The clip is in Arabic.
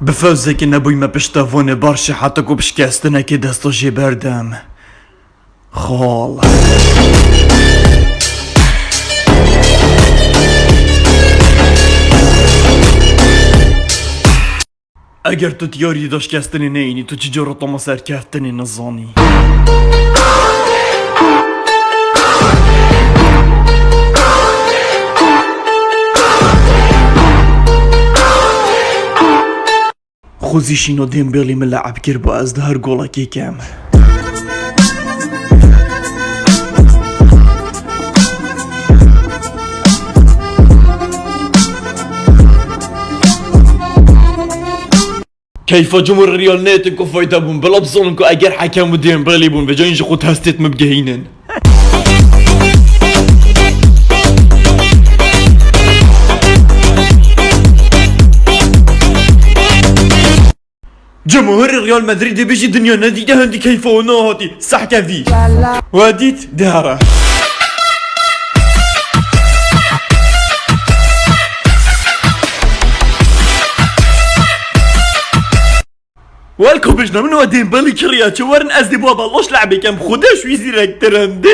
بفوزك نبوي ما بشتافون برشا حتى كو بشكاستنا كي دستو جي بردم خال اگر تو تیاری داشت کستنی نینی تو چی جارو تو مسر کفتنی نزانی خوزیشینو دیمبیلی ملعب کر با از ده هر گولا کی کم كيف جمهور ريال نيتكو فايدة بون بلا بظنكو اگر حكم ديمبلي بون بجا ينجي خود هستيت مبقهينن جمهور ريال مدريد بيجي دنيا نديده هندي كيف وناهاتي صح كفي واديت دارة والكم بجنا من ودين بالي كرياتو ورن ازدي بابا اللوش لعبي كم خداش ويزيرك ترندي